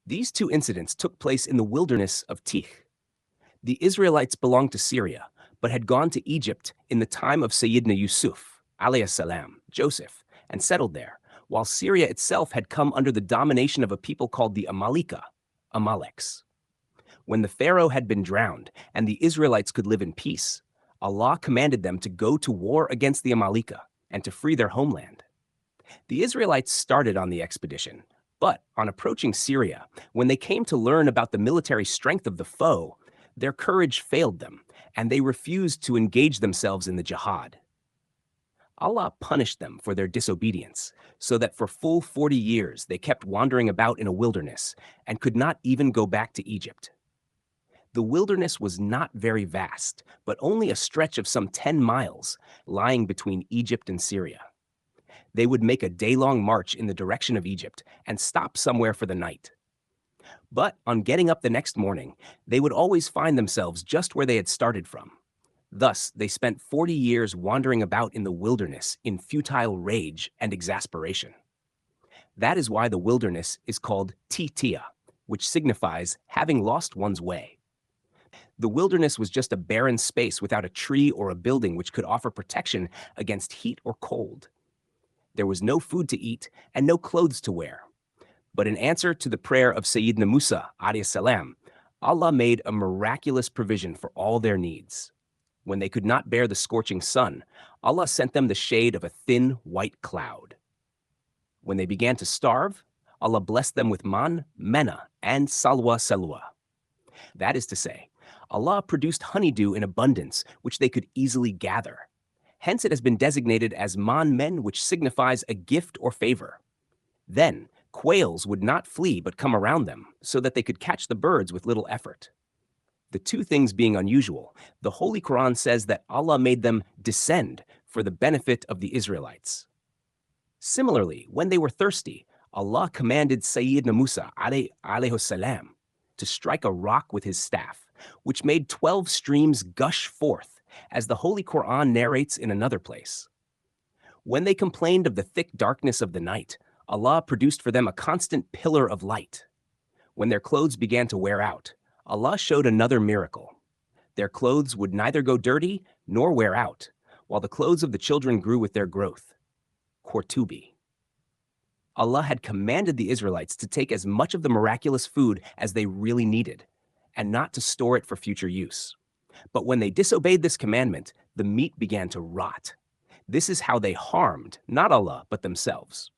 These two incidents took place in the wilderness of Tih. The Israelites belonged to Syria, but had gone to Egypt in the time of Sayyidina Yusuf, alayhi salam, Joseph, and settled there, while Syria itself had come under the domination of a people called the Amalika, Amaleks. When the Pharaoh had been drowned and the Israelites could live in peace, Allah commanded them to go to war against the Amalika and to free their homeland. The Israelites started on the expedition, but on approaching Syria, when they came to learn about the military strength of the foe, their courage failed them, and they refused to engage themselves in the jihad. Allah punished them for their disobedience, so that for full 40 years they kept wandering about in a wilderness and could not even go back to Egypt. The wilderness was not very vast, but only a stretch of some 10 miles, lying between Egypt and Syria. They would make a day-long march in the direction of Egypt and stop somewhere for the night. But on getting up the next morning, they would always find themselves just where they had started from. Thus, they spent 40 years wandering about in the wilderness in futile rage and exasperation. That is why the wilderness is called Titia, which signifies having lost one's way. The wilderness was just a barren space without a tree or a building which could offer protection against heat or cold. There was no food to eat and no clothes to wear. But in answer to the prayer of Sayyidina Musa, alayhi salam, Allah made a miraculous provision for all their needs. When they could not bear the scorching sun, Allah sent them the shade of a thin white cloud. When they began to starve, Allah blessed them with man, manna, and salwa. That is to say, Allah produced honeydew in abundance, which they could easily gather. Hence it has been designated as man, which signifies a gift or favor. Then, quails would not flee but come around them, so that they could catch the birds with little effort. The two things being unusual, the Holy Quran says that Allah made them descend for the benefit of the Israelites. Similarly, when they were thirsty, Allah commanded Sayyidina Musa alayhi salam to strike a rock with his staff, which made 12 streams gush forth, as the Holy Quran narrates in another place. When they complained of the thick darkness of the night, Allah produced for them a constant pillar of light. When their clothes began to wear out, Allah showed another miracle. Their clothes would neither go dirty nor wear out, while the clothes of the children grew with their growth. Qurtubi. Allah had commanded the Israelites to take as much of the miraculous food as they really needed, and not to store it for future use. But when they disobeyed this commandment, the meat began to rot. This is how they harmed, not Allah, but themselves.